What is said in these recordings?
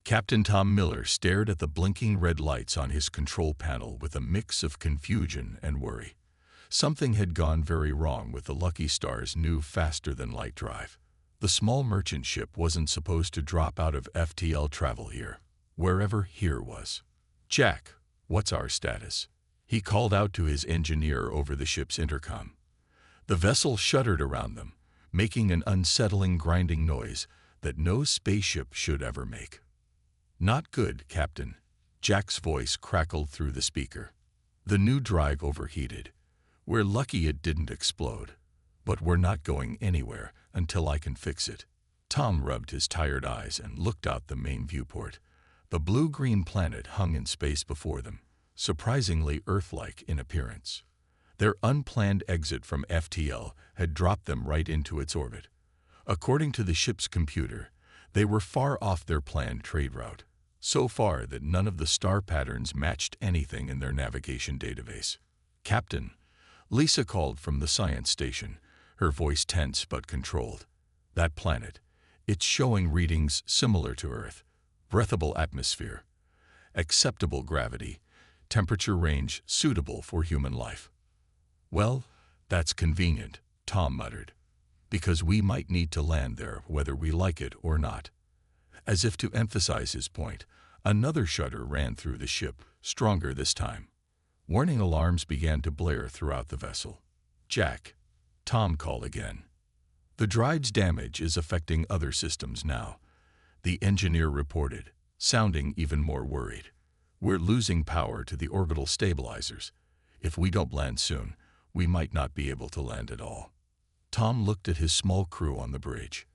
Captain Tom Miller stared at the blinking red lights on his control panel with a mix of confusion and worry. Something had gone very wrong with the Lucky Star's new faster-than-light drive. The small merchant ship wasn't supposed to drop out of FTL travel here, wherever here was. "Jack, what's our status?" he called out to his engineer over the ship's intercom. The vessel shuddered around them, making an unsettling grinding noise that no spaceship should ever make. "Not good, Captain." Jack's voice crackled through the speaker. "The new drive overheated. We're lucky it didn't explode, but we're not going anywhere until I can fix it." Tom rubbed his tired eyes and looked out the main viewport. The blue-green planet hung in space before them, surprisingly Earth-like in appearance. Their unplanned exit from FTL had dropped them right into its orbit. According to the ship's computer, they were far off their planned trade route, so far that none of the star patterns matched anything in their navigation database. "Captain," Lisa called from the science station, her voice tense but controlled. "That planet, it's showing readings similar to Earth. Breathable atmosphere, acceptable gravity, temperature range suitable for human life." "Well, that's convenient," Tom muttered, "because we might need to land there whether we like it or not." As if to emphasize his point, another shudder ran through the ship, stronger this time. Warning alarms began to blare throughout the vessel. "Jack," Tom called again. "The drive's damage is affecting other systems now," the engineer reported, sounding even more worried. "We're losing power to the orbital stabilizers. If we don't land soon, we might not be able to land at all." Tom looked at his small crew on the bridge.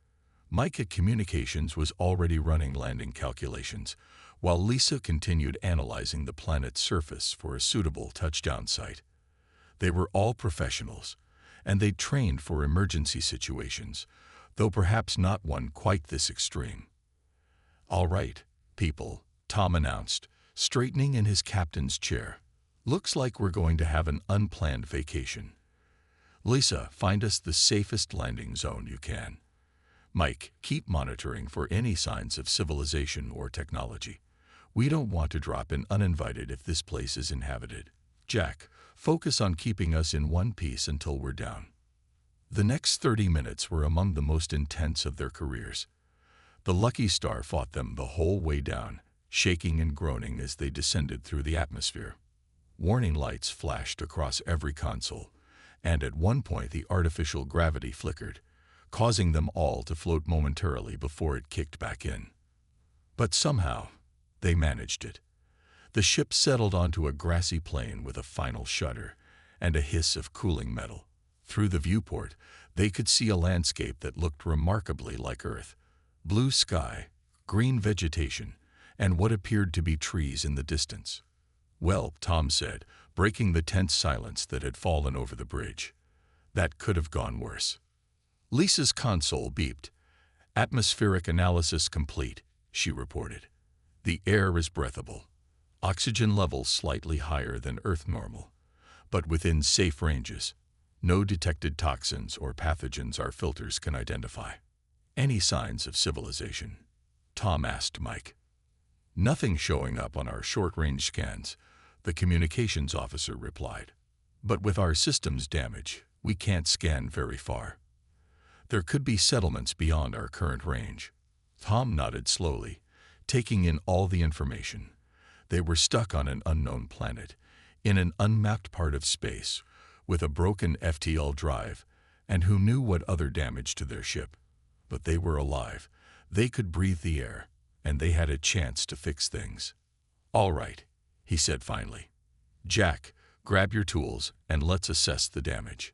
Mike at Communications was already running landing calculations, while Lisa continued analyzing the planet's surface for a suitable touchdown site. They were all professionals, and they'd trained for emergency situations, though perhaps not one quite this extreme. "All right, people," Tom announced, straightening in his captain's chair. "Looks like we're going to have an unplanned vacation. Lisa, find us the safest landing zone you can. Mike, keep monitoring for any signs of civilization or technology. We don't want to drop in uninvited if this place is inhabited. Jack, focus on keeping us in one piece until we're down." The next 30 minutes were among the most intense of their careers. The Lucky Star fought them the whole way down, shaking and groaning as they descended through the atmosphere. Warning lights flashed across every console, and at one point the artificial gravity flickered, causing them all to float momentarily before it kicked back in. But somehow, they managed it. The ship settled onto a grassy plain with a final shudder and a hiss of cooling metal. Through the viewport, they could see a landscape that looked remarkably like Earth. Blue sky, green vegetation, and what appeared to be trees in the distance. "Well," Tom said, breaking the tense silence that had fallen over the bridge, "that could have gone worse." Lisa's console beeped. "Atmospheric analysis complete," she reported. "The air is breathable. Oxygen levels slightly higher than Earth normal, but within safe ranges. No detected toxins or pathogens our filters can identify." "Any signs of civilization?" Tom asked Mike. "Nothing showing up on our short-range scans," the communications officer replied. "But with our systems damaged, we can't scan very far. There could be settlements beyond our current range." Tom nodded slowly, taking in all the information. They were stuck on an unknown planet, in an unmapped part of space, with a broken FTL drive, and who knew what other damage to their ship. But they were alive, they could breathe the air, and they had a chance to fix things. "All right," he said finally. "Jack, grab your tools and let's assess the damage.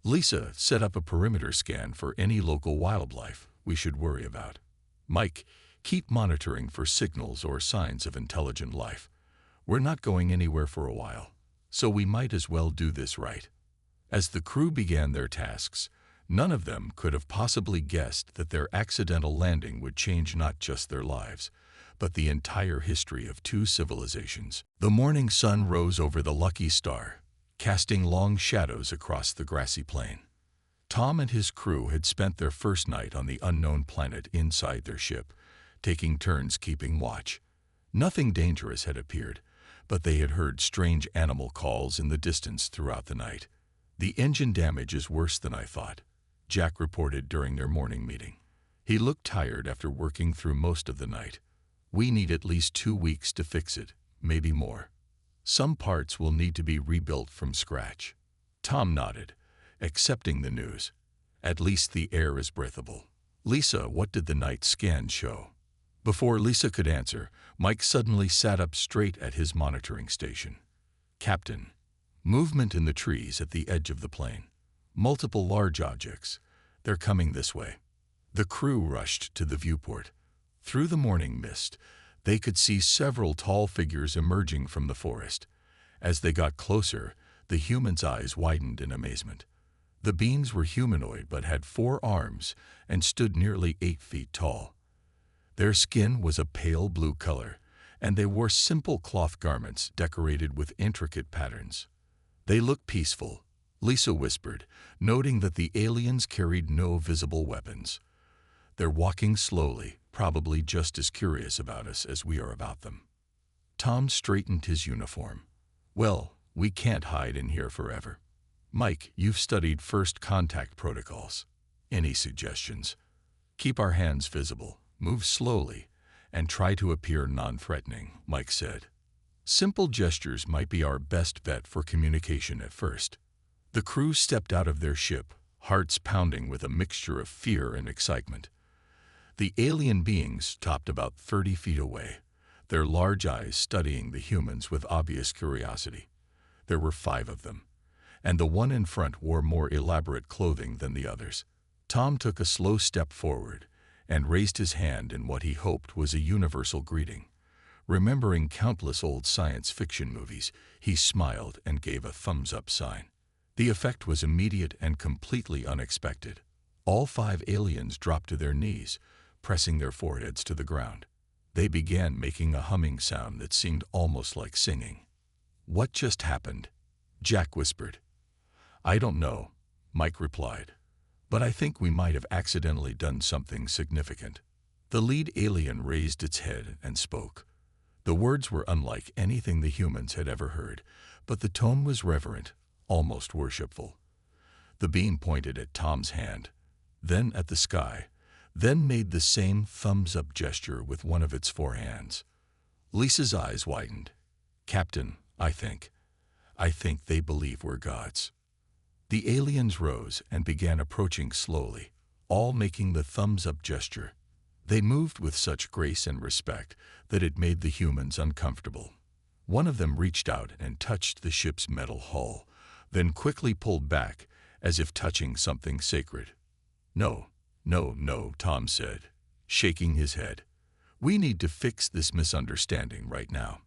Lisa, set up a perimeter scan for any local wildlife we should worry about. Mike, keep monitoring for signals or signs of intelligent life. We're not going anywhere for a while, so we might as well do this right." As the crew began their tasks, none of them could have possibly guessed that their accidental landing would change not just their lives, but the entire history of two civilizations. The morning sun rose over the Lucky Star, casting long shadows across the grassy plain. Tom and his crew had spent their first night on the unknown planet inside their ship, taking turns keeping watch. Nothing dangerous had appeared, but they had heard strange animal calls in the distance throughout the night. "The engine damage is worse than I thought," Jack reported during their morning meeting. He looked tired after working through most of the night. "We need at least 2 weeks to fix it, maybe more. Some parts will need to be rebuilt from scratch." Tom nodded, accepting the news. At least the air is breathable. "Lisa, what did the night scan show?" Before Lisa could answer, Mike suddenly sat up straight at his monitoring station. "Captain, movement in the trees at the edge of the plain. Multiple large objects. They're coming this way." The crew rushed to the viewport. Through the morning mist, they could see several tall figures emerging from the forest. As they got closer, the humans' eyes widened in amazement. The beings were humanoid but had 4 arms and stood nearly 8 feet tall. Their skin was a pale blue color, and they wore simple cloth garments decorated with intricate patterns. "They look peaceful," Lisa whispered, noting that the aliens carried no visible weapons. "They're walking slowly, probably just as curious about us as we are about them." Tom straightened his uniform. "Well, we can't hide in here forever. Mike, you've studied first contact protocols. Any suggestions?" "Keep our hands visible, move slowly, and try to appear non-threatening," Mike said. "Simple gestures might be our best bet for communication at first." The crew stepped out of their ship, hearts pounding with a mixture of fear and excitement. The alien beings topped about 30 feet away, their large eyes studying the humans with obvious curiosity. There were 5 of them, and the one in front wore more elaborate clothing than the others. Tom took a slow step forward and raised his hand in what he hoped was a universal greeting. Remembering countless old science fiction movies, he smiled and gave a thumbs-up sign. The effect was immediate and completely unexpected. All 5 aliens dropped to their knees, pressing their foreheads to the ground. They began making a humming sound that seemed almost like singing. "What just happened?" Jack whispered. "I don't know," Mike replied, "but I think we might have accidentally done something significant." The lead alien raised its head and spoke. The words were unlike anything the humans had ever heard, but the tone was reverent, almost worshipful. The being pointed at Tom's hand, then at the sky, then made the same thumbs-up gesture with one of its 4 hands. Lisa's eyes widened. "Captain, I think they believe we're gods." The aliens rose and began approaching slowly, all making the thumbs-up gesture. They moved with such grace and respect that it made the humans uncomfortable. One of them reached out and touched the ship's metal hull, then quickly pulled back as if touching something sacred. "No, no, no," Tom said, shaking his head. "We need to fix this misunderstanding right now."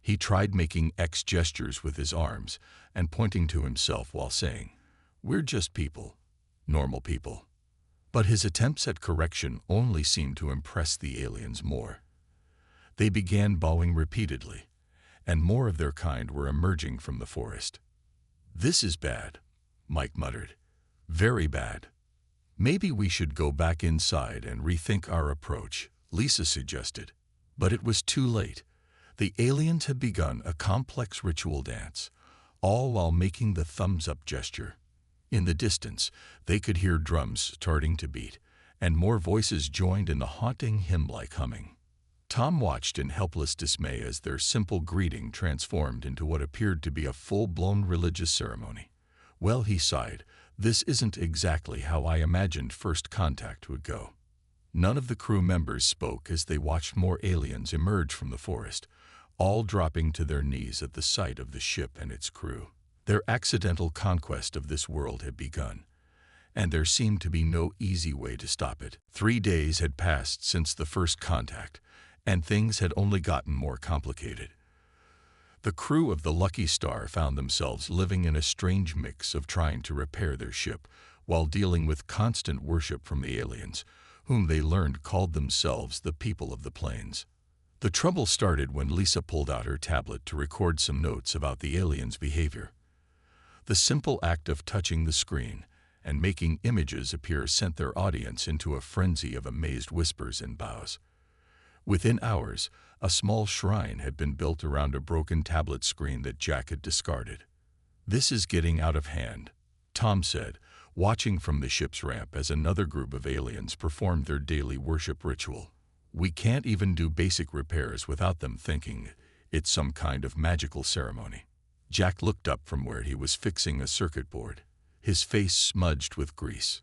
He tried making X gestures with his arms and pointing to himself while saying, "We're just people, normal people." But his attempts at correction only seemed to impress the aliens more. They began bowing repeatedly, and more of their kind were emerging from the forest. "This is bad," Mike muttered. "Very bad." "Maybe we should go back inside and rethink our approach," Lisa suggested. But it was too late. The aliens had begun a complex ritual dance, all while making the thumbs-up gesture. In the distance, they could hear drums starting to beat, and more voices joined in the haunting hymn-like humming. Tom watched in helpless dismay as their simple greeting transformed into what appeared to be a full-blown religious ceremony. "Well," he sighed, "this isn't exactly how I imagined first contact would go." None of the crew members spoke as they watched more aliens emerge from the forest, all dropping to their knees at the sight of the ship and its crew. Their accidental conquest of this world had begun, and there seemed to be no easy way to stop it. 3 days had passed since the first contact, and things had only gotten more complicated. The crew of the Lucky Star found themselves living in a strange mix of trying to repair their ship while dealing with constant worship from the aliens, whom they learned called themselves the people of the plains. The trouble started when Lisa pulled out her tablet to record some notes about the aliens' behavior. The simple act of touching the screen and making images appear sent their audience into a frenzy of amazed whispers and bows. Within hours, a small shrine had been built around a broken tablet screen that Jack had discarded. "This is getting out of hand," Tom said, watching from the ship's ramp as another group of aliens performed their daily worship ritual. "We can't even do basic repairs without them thinking it's some kind of magical ceremony." Jack looked up from where he was fixing a circuit board, his face smudged with grease.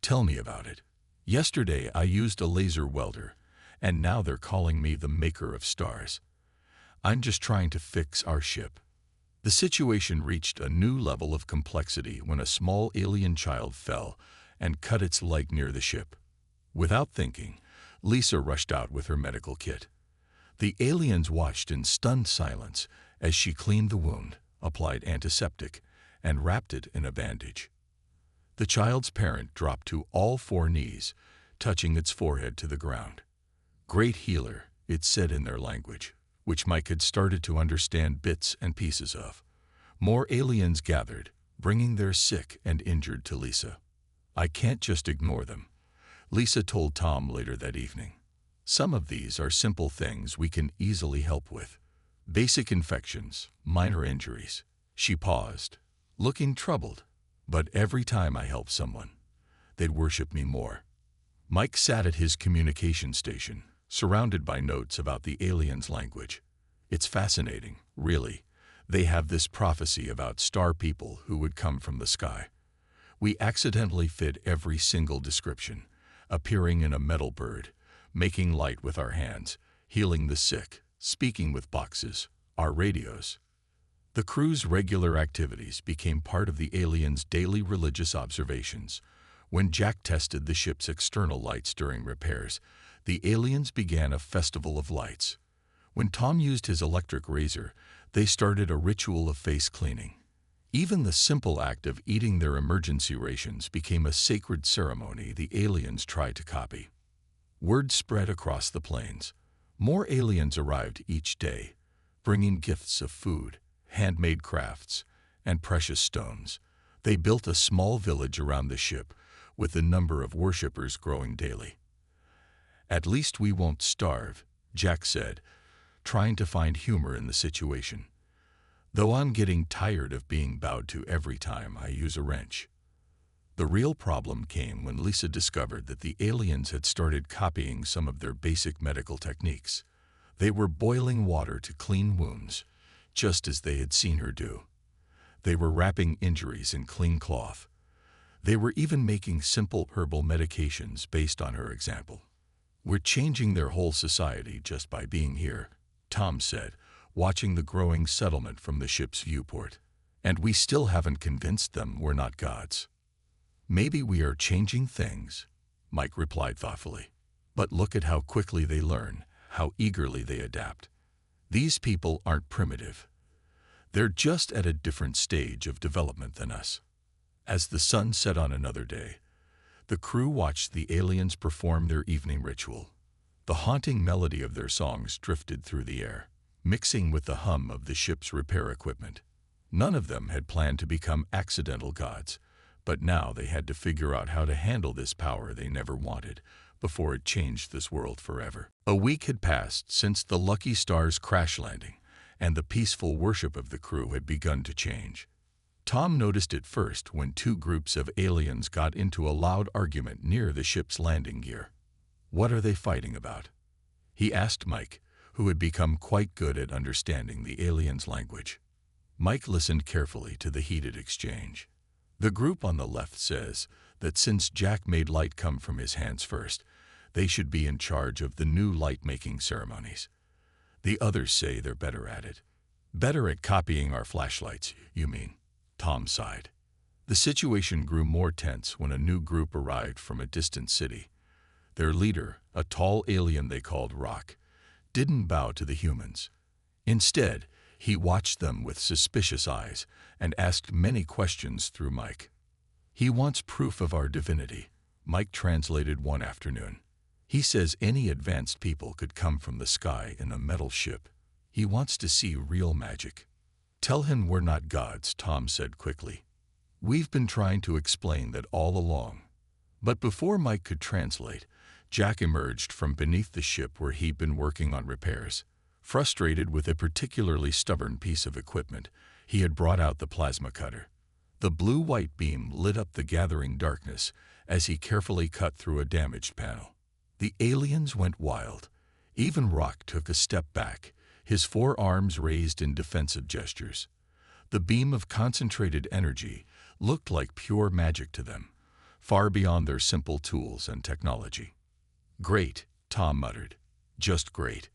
"Tell me about it. Yesterday I used a laser welder, and now they're calling me the maker of stars. I'm just trying to fix our ship." The situation reached a new level of complexity when a small alien child fell and cut its leg near the ship. Without thinking, Lisa rushed out with her medical kit. The aliens watched in stunned silence as she cleaned the wound, applied antiseptic, and wrapped it in a bandage. The child's parent dropped to all four knees, touching its forehead to the ground. "Great healer," it said in their language, which Mike had started to understand bits and pieces of. More aliens gathered, bringing their sick and injured to Lisa. "I can't just ignore them," Lisa told Tom later that evening. "Some of these are simple things we can easily help with. Basic infections, minor injuries." She paused, looking troubled. "But every time I help someone, they'd worship me more." Mike sat at his communication station, surrounded by notes about the aliens' language. "It's fascinating, really. They have this prophecy about star people who would come from the sky. We accidentally fit every single description, appearing in a metal bird, making light with our hands, healing the sick, speaking with boxes, our radios." The crew's regular activities became part of the aliens' daily religious observations. When Jack tested the ship's external lights during repairs, the aliens began a festival of lights. When Tom used his electric razor, they started a ritual of face cleaning. Even the simple act of eating their emergency rations became a sacred ceremony the aliens tried to copy. Word spread across the plains. More aliens arrived each day, bringing gifts of food, handmade crafts, and precious stones. They built a small village around the ship, with the number of worshippers growing daily. "At least we won't starve," Jack said, trying to find humor in the situation. "Though I'm getting tired of being bowed to every time I use a wrench." The real problem came when Lisa discovered that the aliens had started copying some of their basic medical techniques. They were boiling water to clean wounds, just as they had seen her do. They were wrapping injuries in clean cloth. They were even making simple herbal medications based on her example. "We're changing their whole society just by being here," Tom said, watching the growing settlement from the ship's viewport. "And we still haven't convinced them we're not gods." "Maybe we are changing things," Mike replied thoughtfully. "But look at how quickly they learn, how eagerly they adapt. These people aren't primitive. They're just at a different stage of development than us." As the sun set on another day, the crew watched the aliens perform their evening ritual. The haunting melody of their songs drifted through the air, mixing with the hum of the ship's repair equipment. None of them had planned to become accidental gods, but now they had to figure out how to handle this power they never wanted before it changed this world forever. A week had passed since the Lucky Star's crash landing, and the peaceful worship of the crew had begun to change. Tom noticed it first when two groups of aliens got into a loud argument near the ship's landing gear. "What are they fighting about?" he asked Mike, who had become quite good at understanding the aliens' language. Mike listened carefully to the heated exchange. "The group on the left says that since Jack made light come from his hands first, they should be in charge of the new light-making ceremonies. The others say they're better at it." "Better at copying our flashlights, you mean?" Tom sighed. The situation grew more tense when a new group arrived from a distant city. Their leader, a tall alien they called Rock, didn't bow to the humans. Instead, he watched them with suspicious eyes and asked many questions through Mike. "He wants proof of our divinity," Mike translated one afternoon. "He says any advanced people could come from the sky in a metal ship. He wants to see real magic." "Tell him we're not gods," Tom said quickly. "We've been trying to explain that all along." But before Mike could translate, Jack emerged from beneath the ship where he'd been working on repairs. Frustrated with a particularly stubborn piece of equipment, he had brought out the plasma cutter. The blue-white beam lit up the gathering darkness as he carefully cut through a damaged panel. The aliens went wild. Even Rock took a step back, his forearms raised in defensive gestures. The beam of concentrated energy looked like pure magic to them, far beyond their simple tools and technology. "Great," Tom muttered. "Just great."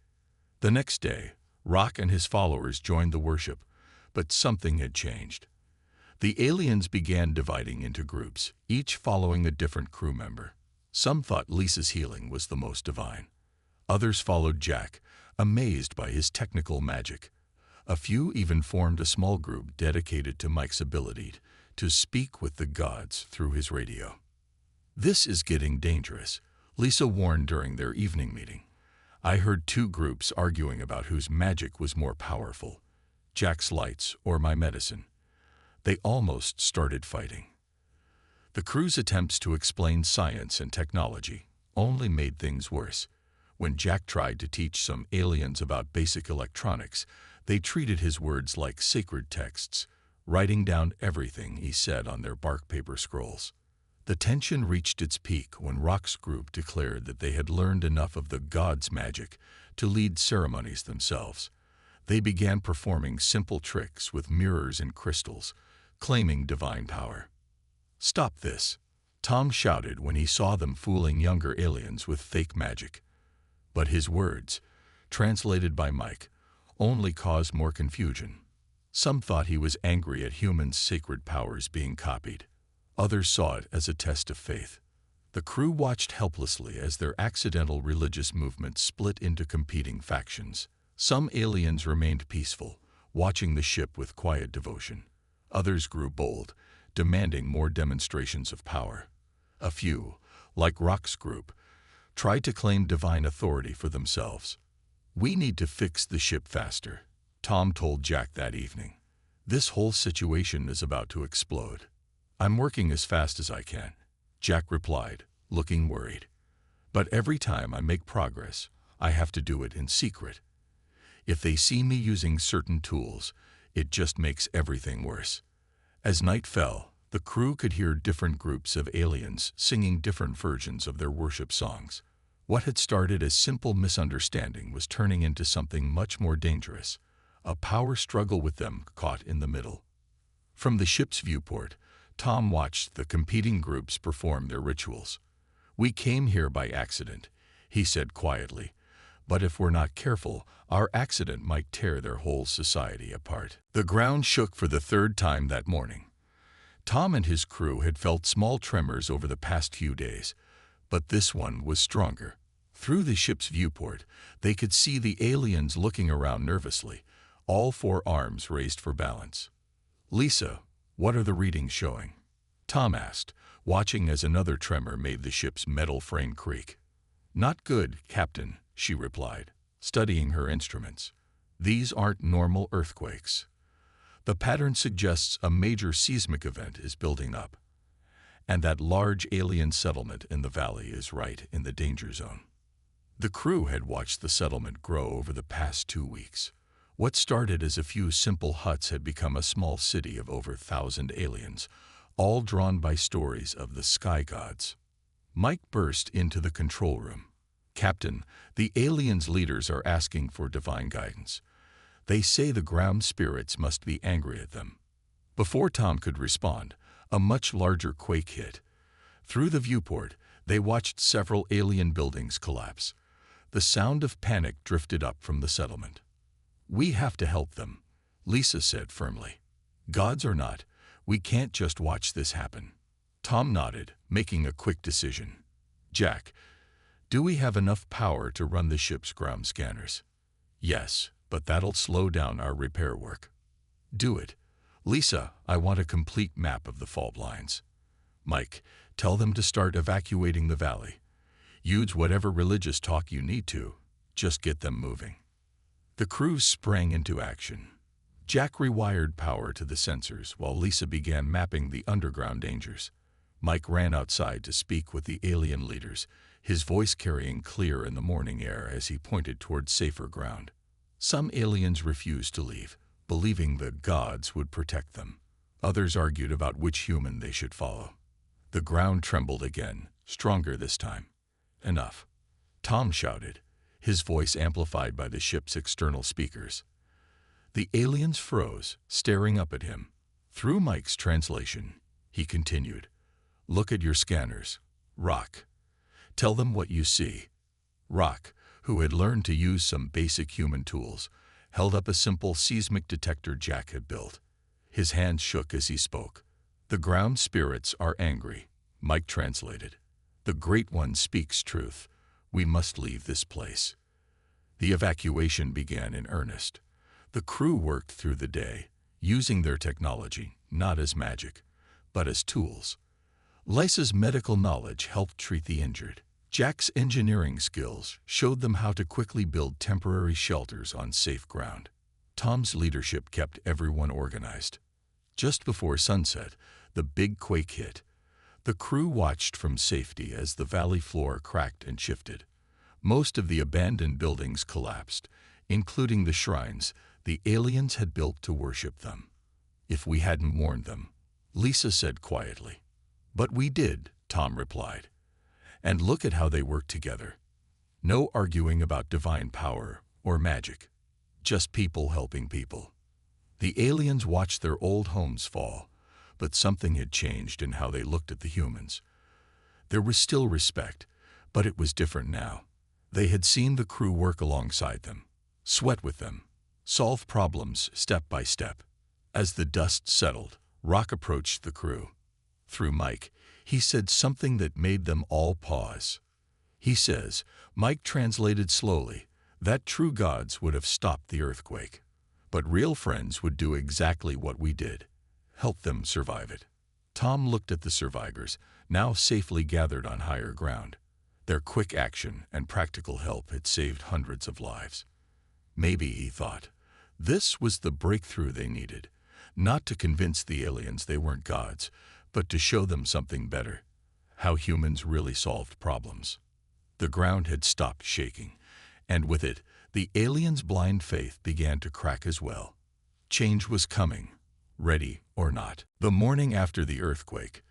The next day, Rock and his followers joined the worship, but something had changed. The aliens began dividing into groups, each following a different crew member. Some thought Lisa's healing was the most divine. Others followed Jack, amazed by his technical magic. A few even formed a small group dedicated to Mike's ability to speak with the gods through his radio. "This is getting dangerous," Lisa warned during their evening meeting. "I heard two groups arguing about whose magic was more powerful, Jack's lights or my medicine. They almost started fighting." The crew's attempts to explain science and technology only made things worse. When Jack tried to teach some aliens about basic electronics, they treated his words like sacred texts, writing down everything he said on their bark paper scrolls. The tension reached its peak when Rock's group declared that they had learned enough of the gods' magic to lead ceremonies themselves. They began performing simple tricks with mirrors and crystals, claiming divine power. "Stop this," Tom shouted when he saw them fooling younger aliens with fake magic. But his words, translated by Mike, only caused more confusion. Some thought he was angry at humans' sacred powers being copied. Others saw it as a test of faith. The crew watched helplessly as their accidental religious movement split into competing factions. Some aliens remained peaceful, watching the ship with quiet devotion. Others grew bold, demanding more demonstrations of power. A few, like Rock's group, tried to claim divine authority for themselves. "We need to fix the ship faster," Tom told Jack that evening. "This whole situation is about to explode." "I'm working as fast as I can," Jack replied, looking worried. "But every time I make progress, I have to do it in secret. If they see me using certain tools, it just makes everything worse." As night fell, the crew could hear different groups of aliens singing different versions of their worship songs. What had started as simple misunderstanding was turning into something much more dangerous, a power struggle with them caught in the middle. From the ship's viewport, Tom watched the competing groups perform their rituals. "We came here by accident," he said quietly, "but if we're not careful, our accident might tear their whole society apart." The ground shook for the third time that morning. Tom and his crew had felt small tremors over the past few days, but this one was stronger. Through the ship's viewport, they could see the aliens looking around nervously, all four arms raised for balance. "Lisa, what are the readings showing?" Tom asked, watching as another tremor made the ship's metal frame creak. "Not good, Captain," she replied, studying her instruments. "These aren't normal earthquakes. The pattern suggests a major seismic event is building up, and that large alien settlement in the valley is right in the danger zone." The crew had watched the settlement grow over the past 2 weeks. What started as a few simple huts had become a small city of over 1,000 aliens, all drawn by stories of the sky gods. Mike burst into the control room. "Captain, the aliens' leaders are asking for divine guidance. They say the ground spirits must be angry at them." Before Tom could respond, a much larger quake hit. Through the viewport, they watched several alien buildings collapse. The sound of panic drifted up from the settlement. "We have to help them," Lisa said firmly. "Gods or not, we can't just watch this happen." Tom nodded, making a quick decision. "Jack, do we have enough power to run the ship's ground scanners?" "Yes, but that'll slow down our repair work." "Do it." "Lisa, I want a complete map of the fault lines." "Mike, tell them to start evacuating the valley. Use whatever religious talk you need to. Just get them moving." The crew sprang into action. Jack rewired power to the sensors while Lisa began mapping the underground dangers. Mike ran outside to speak with the alien leaders, his voice carrying clear in the morning air as he pointed toward safer ground. Some aliens refused to leave, believing the gods would protect them. Others argued about which human they should follow. The ground trembled again, stronger this time. "Enough," Tom shouted, his voice amplified by the ship's external speakers. The aliens froze, staring up at him. Through Mike's translation, he continued, "Look at your scanners. Rock. Tell them what you see." Rock, who had learned to use some basic human tools, held up a simple seismic detector Jack had built. His hands shook as he spoke. "The ground spirits are angry," Mike translated. "The Great One speaks truth. We must leave this place." The evacuation began in earnest. The crew worked through the day, using their technology not as magic, but as tools. Lisa's medical knowledge helped treat the injured. Jack's engineering skills showed them how to quickly build temporary shelters on safe ground. Tom's leadership kept everyone organized. Just before sunset, the big quake hit. The crew watched from safety as the valley floor cracked and shifted. Most of the abandoned buildings collapsed, including the shrines the aliens had built to worship them. "If we hadn't warned them," Lisa said quietly. "But we did," Tom replied. "And look at how they work together. No arguing about divine power or magic. Just people helping people." The aliens watched their old homes fall, but something had changed in how they looked at the humans. There was still respect, but it was different now. They had seen the crew work alongside them, sweat with them, solve problems step by step. As the dust settled, Rock approached the crew. Through Mike, he said something that made them all pause. He says, Mike translated slowly, that true gods would have stopped the earthquake. But real friends would do exactly what we did, help them survive it. Tom looked at the survivors, now safely gathered on higher ground. Their quick action and practical help had saved hundreds of lives. Maybe, he thought, this was the breakthrough they needed, not to convince the aliens they weren't gods, but to show them something better, how humans really solved problems. The ground had stopped shaking, and with it, the aliens' blind faith began to crack as well. Change was coming, ready or not. The morning after the earthquake,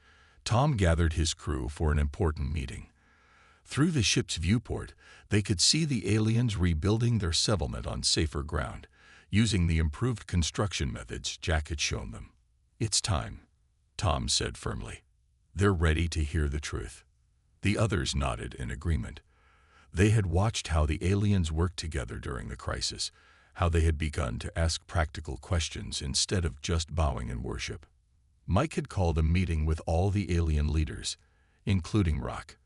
Tom gathered his crew for an important meeting. Through the ship's viewport, they could see the aliens rebuilding their settlement on safer ground, using the improved construction methods Jack had shown them. "It's time," Tom said firmly. "They're ready to hear the truth." The others nodded in agreement. They had watched how the aliens worked together during the crisis, how they had begun to ask practical questions instead of just bowing in worship. Mike had called a meeting with all the alien leaders, including Rock.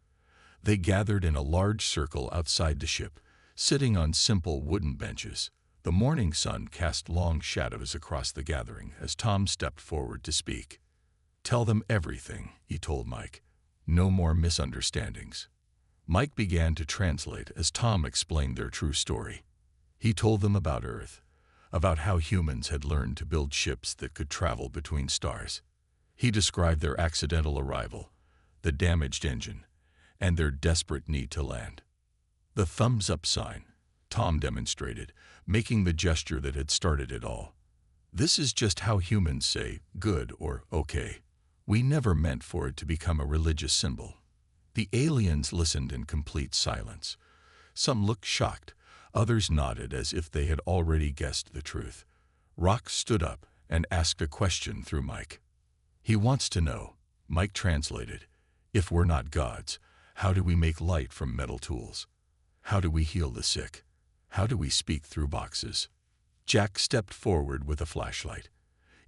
They gathered in a large circle outside the ship, sitting on simple wooden benches. The morning sun cast long shadows across the gathering as Tom stepped forward to speak. "Tell them everything," he told Mike. "No more misunderstandings." Mike began to translate as Tom explained their true story. He told them about Earth, about how humans had learned to build ships that could travel between stars. He described their accidental arrival, the damaged engine, and their desperate need to land. The thumbs-up sign, Tom demonstrated, making the gesture that had started it all. "This is just how humans say good or okay. We never meant for it to become a religious symbol." The aliens listened in complete silence. Some looked shocked, others nodded as if they had already guessed the truth. Rock stood up and asked a question through Mike. "He wants to know," Mike translated, "if we're not gods, how do we make light from metal tools? How do we heal the sick? How do we speak through boxes?" Jack stepped forward with a flashlight.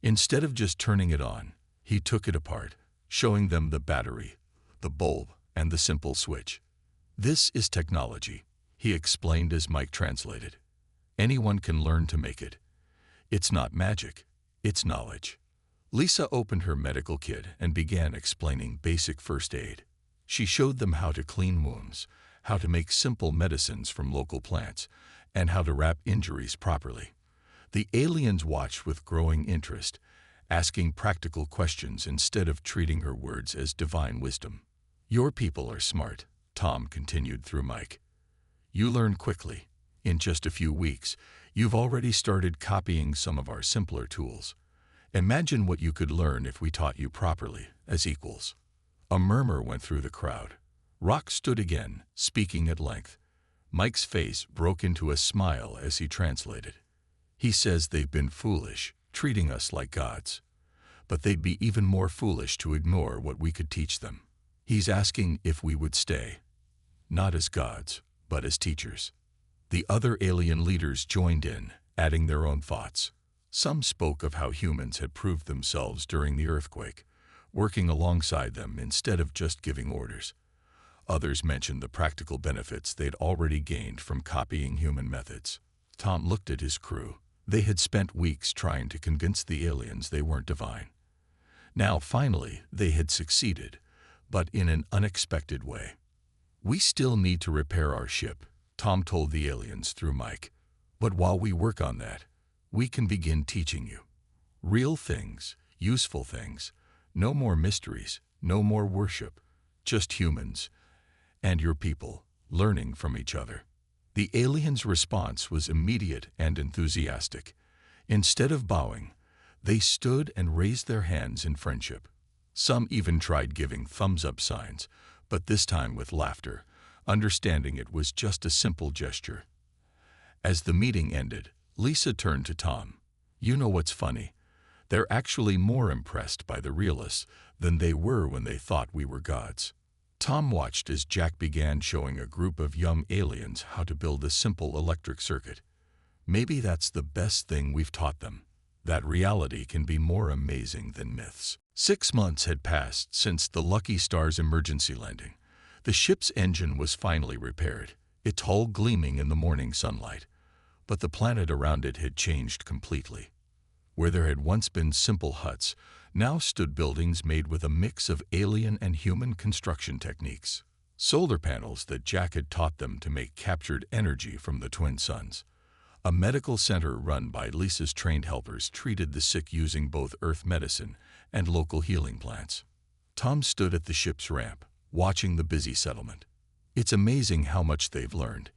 Instead of just turning it on, he took it apart, showing them the battery, the bulb, and the simple switch. "This is technology," he explained as Mike translated. "Anyone can learn to make it. It's not magic, it's knowledge." Lisa opened her medical kit and began explaining basic first aid. She showed them how to clean wounds, how to make simple medicines from local plants, and how to wrap injuries properly. The aliens watched with growing interest, asking practical questions instead of treating her words as divine wisdom. "Your people are smart," Tom continued through Mike. You learn quickly. In just a few weeks, you've already started copying some of our simpler tools. Imagine what you could learn if we taught you properly, as equals. A murmur went through the crowd. Rock stood again, speaking at length. Mike's face broke into a smile as he translated. He says they've been foolish, treating us like gods. But they'd be even more foolish to ignore what we could teach them. He's asking if we would stay, not as gods, but as teachers. The other alien leaders joined in, adding their own thoughts. Some spoke of how humans had proved themselves during the earthquake, working alongside them instead of just giving orders. Others mentioned the practical benefits they'd already gained from copying human methods. Tom looked at his crew. They had spent weeks trying to convince the aliens they weren't divine. Now, finally, they had succeeded, but in an unexpected way. We still need to repair our ship, Tom told the aliens through Mike. But while we work on that, we can begin teaching you. Real things, useful things. No more mysteries, no more worship. Just humans and your people learning from each other. The aliens' response was immediate and enthusiastic. Instead of bowing, they stood and raised their hands in friendship. Some even tried giving thumbs-up signs, but this time with laughter, understanding it was just a simple gesture. As the meeting ended, Lisa turned to Tom. You know what's funny? They're actually more impressed by the realists than they were when they thought we were gods. Tom watched as Jack began showing a group of young aliens how to build a simple electric circuit. Maybe that's the best thing we've taught them. That reality can be more amazing than myths. 6 months had passed since the Lucky Star's emergency landing. The ship's engine was finally repaired, its hull gleaming in the morning sunlight. But the planet around it had changed completely. Where there had once been simple huts, now stood buildings made with a mix of alien and human construction techniques. Solar panels that Jack had taught them to make captured energy from the twin suns. A medical center run by Lisa's trained helpers treated the sick using both earth medicine and local healing plants. Tom stood at the ship's ramp, watching the busy settlement. It's amazing how much they've learned,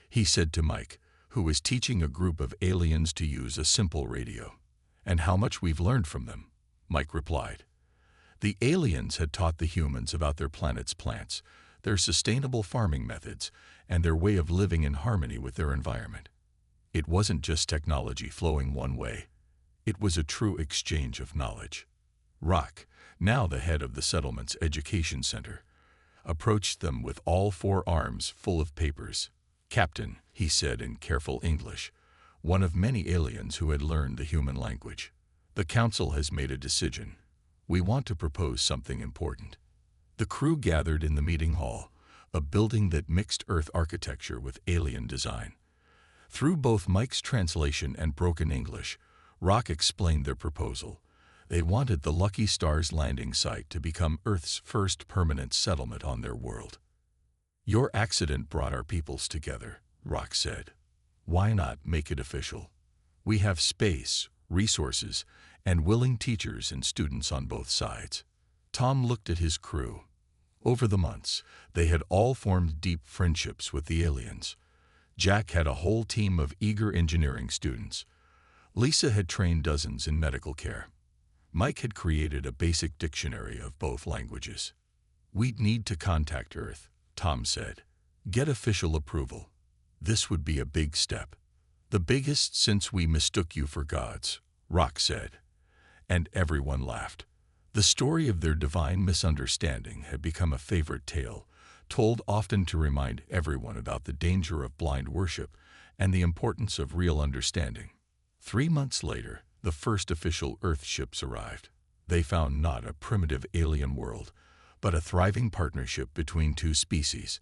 he said to Mike, who was teaching a group of aliens to use a simple radio. And how much we've learned from them, Mike replied. The aliens had taught the humans about their planet's plants, their sustainable farming methods, and their way of living in harmony with their environment. It wasn't just technology flowing one way. It was a true exchange of knowledge. Rock, now the head of the settlement's education center, approached them with all 4 arms full of papers. Captain, he said in careful English, one of many aliens who had learned the human language. The council has made a decision. We want to propose something important. The crew gathered in the meeting hall, a building that mixed Earth architecture with alien design. Through both Mike's translation and broken English, Rock explained their proposal. They wanted the Lucky Star's landing site to become Earth's first permanent settlement on their world. Your accident brought our peoples together, Rock said. Why not make it official? We have space, resources, and willing teachers and students on both sides. Tom looked at his crew. Over the months, they had all formed deep friendships with the aliens. Jack had a whole team of eager engineering students. Lisa had trained dozens in medical care. Mike had created a basic dictionary of both languages. We'd need to contact Earth, Tom said. Get official approval. This would be a big step. The biggest since we mistook you for gods, Rock said. And everyone laughed. The story of their divine misunderstanding had become a favorite tale, told often to remind everyone about the danger of blind worship and the importance of real understanding. 3 months later, the first official Earth ships arrived. They found not a primitive alien world, but a thriving partnership between 2 species.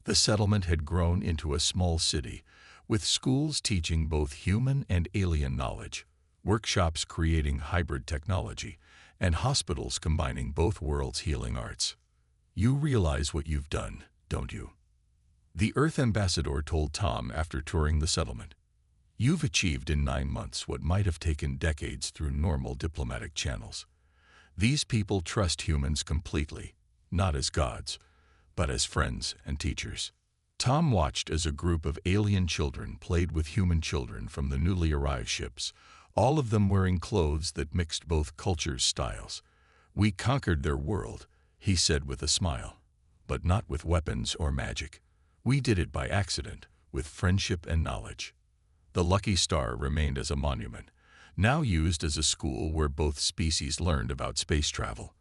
The settlement had grown into a small city, with schools teaching both human and alien knowledge, workshops creating hybrid technology, and hospitals combining both worlds' healing arts. You realize what you've done, don't you? The Earth ambassador told Tom after touring the settlement. You've achieved in 9 months what might have taken decades through normal diplomatic channels. These people trust humans completely, not as gods, but as friends and teachers. Tom watched as a group of alien children played with human children from the newly arrived ships, all of them wearing clothes that mixed both cultures' styles. "We conquered their world," he said with a smile, "but not with weapons or magic. We did it by accident, with friendship and knowledge." The Lucky Star remained as a monument, now used as a school where both species learned about space travel.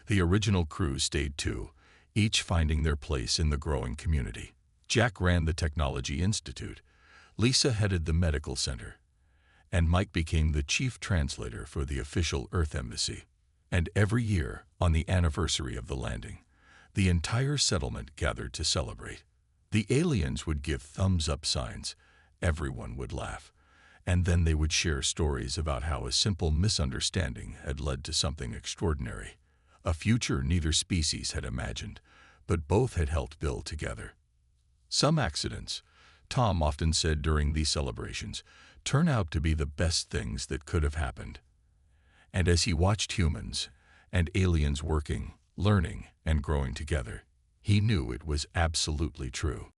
The original crew stayed too, each finding their place in the growing community. Jack ran the Technology Institute, Lisa headed the Medical Center, and Mike became the chief translator for the official Earth Embassy. And every year, on the anniversary of the landing, the entire settlement gathered to celebrate. The aliens would give thumbs-up signs, everyone would laugh, and then they would share stories about how a simple misunderstanding had led to something extraordinary, a future neither species had imagined, but both had helped build together. Some accidents, Tom often said during these celebrations, turn out to be the best things that could have happened. And as he watched humans and aliens working, learning, and growing together, he knew it was absolutely true.